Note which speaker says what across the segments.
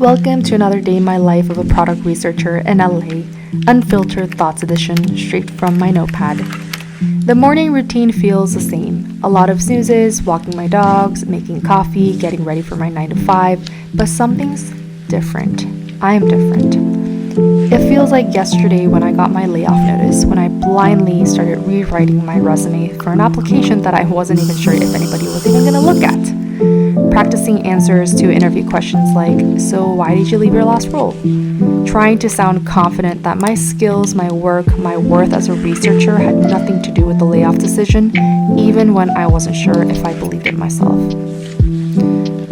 Speaker 1: Welcome to another day in my life of a product researcher in LA, unfiltered thoughts edition straight from my notepad. The morning routine feels the same. A lot of snoozes, walking my dogs, making coffee, getting ready for my 9 to 5, but something's different. I am different. It feels like yesterday when I got my layoff notice, when I blindly started rewriting my resume for an application that I wasn't even sure if anybody was even going to look at. Practicing answers to interview questions like, so why did you leave your last role? Trying to sound confident that my skills, my work, my worth as a researcher had nothing to do with the layoff decision, even when I wasn't sure if I believed it myself.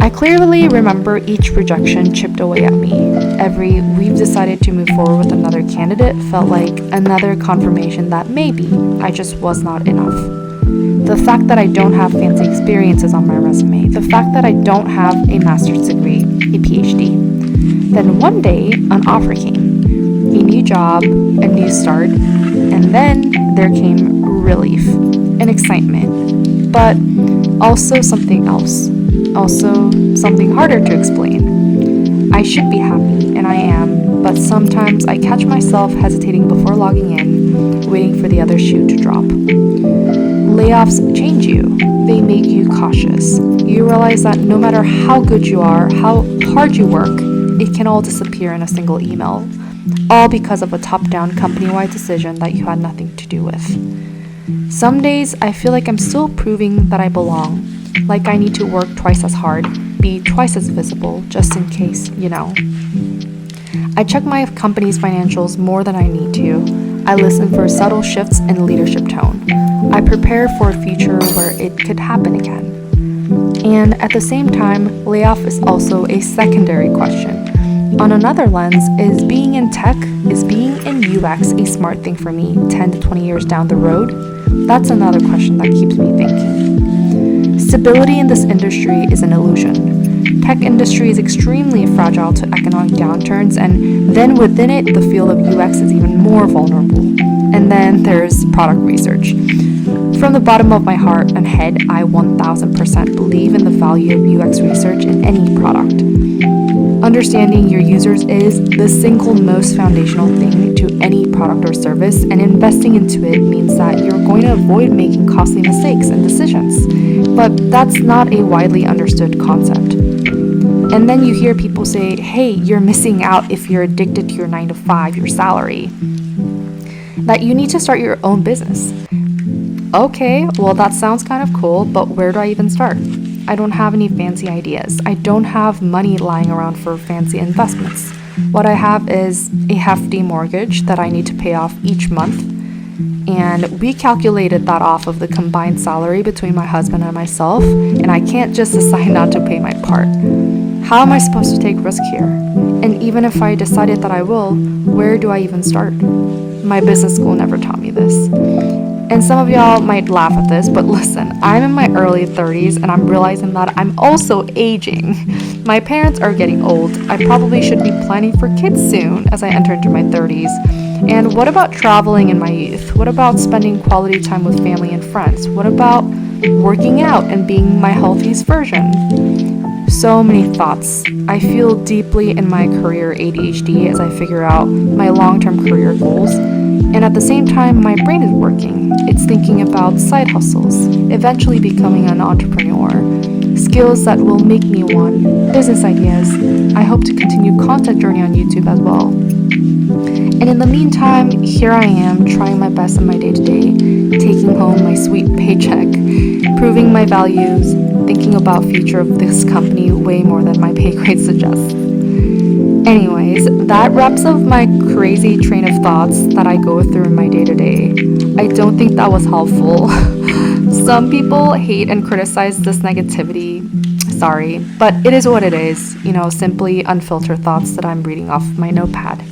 Speaker 1: I clearly remember each rejection chipped away at me. Every we've decided to move forward with another candidate felt like another confirmation that maybe I just was not enough. The fact that I don't have fancy experiences on my resume, the fact that I don't have a master's degree, a PhD. Then one day, an offer came, a new job, a new start, and then there came relief and excitement, but also something else, also something harder to explain. I should be happy, and I am, but sometimes I catch myself hesitating before logging in, waiting for the other shoe to drop. Layoffs change you. They make you cautious. You realize that no matter how good you are, how hard you work, it can all disappear in a single email, all because of a top-down company-wide decision that you had nothing to do with. Some days I feel like I'm still proving that I belong, like I need to work twice as hard, be twice as visible, just in case, I check my company's financials more than I need to. I listen for subtle shifts in leadership tone. I prepare for a future where it could happen again. And at the same time, layoff is also a secondary question. On another lens, is being in tech, is being in UX a smart thing for me 10 to 20 years down the road? That's another question that keeps me thinking. Stability in this industry is an illusion. Tech industry is extremely fragile to economic downturns, and then within it, the field of UX is even more vulnerable. And then there's product research. From the bottom of my heart and head, I 1000% believe in the value of UX research in any product. Understanding your users is the single most foundational thing to any product or service, and investing into it means that you're going to avoid making costly mistakes and decisions. But that's not a widely understood concept. And then you hear people say, hey, you're missing out if you're addicted to your 9 to 5, your salary, that you need to start your own business. Okay, well that sounds kind of cool, but where do I even start? I don't have any fancy ideas. I don't have money lying around for fancy investments. What I have is a hefty mortgage that I need to pay off each month. And we calculated that off of the combined salary between my husband and myself, and I can't just decide not to pay my part. How am I supposed to take risk here? And even if I decided that I will, where do I even start? My business school never taught me this. And some of y'all might laugh at this, but listen, I'm in my early 30s and I'm realizing that I'm also aging. My parents are getting old. I probably should be planning for kids soon as I enter into my 30s. And what about traveling in my youth? What about spending quality time with family and friends? What about working out and being my healthiest version? So many thoughts. I feel deeply in my career ADHD as I figure out my long-term career goals. And at the same time, my brain is working. It's thinking about side hustles, eventually becoming an entrepreneur, skills that will make me one, business ideas. I hope to continue content journey on YouTube as well. And in the meantime, here I am trying my best in my day-to-day, taking home my sweet paycheck, proving my values, thinking about future of this company way more than my pay grade suggests. Anyways, that wraps up my crazy train of thoughts that I go through in my day-to-day. I don't think that was helpful. Some people hate and criticize this negativity. Sorry, but it is what it is. Simply unfiltered thoughts that I'm reading off my notepad.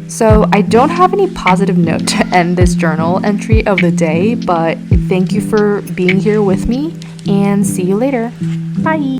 Speaker 1: So I don't have any positive note to end this journal entry of the day, but thank you for being here with me, and see you later. Bye.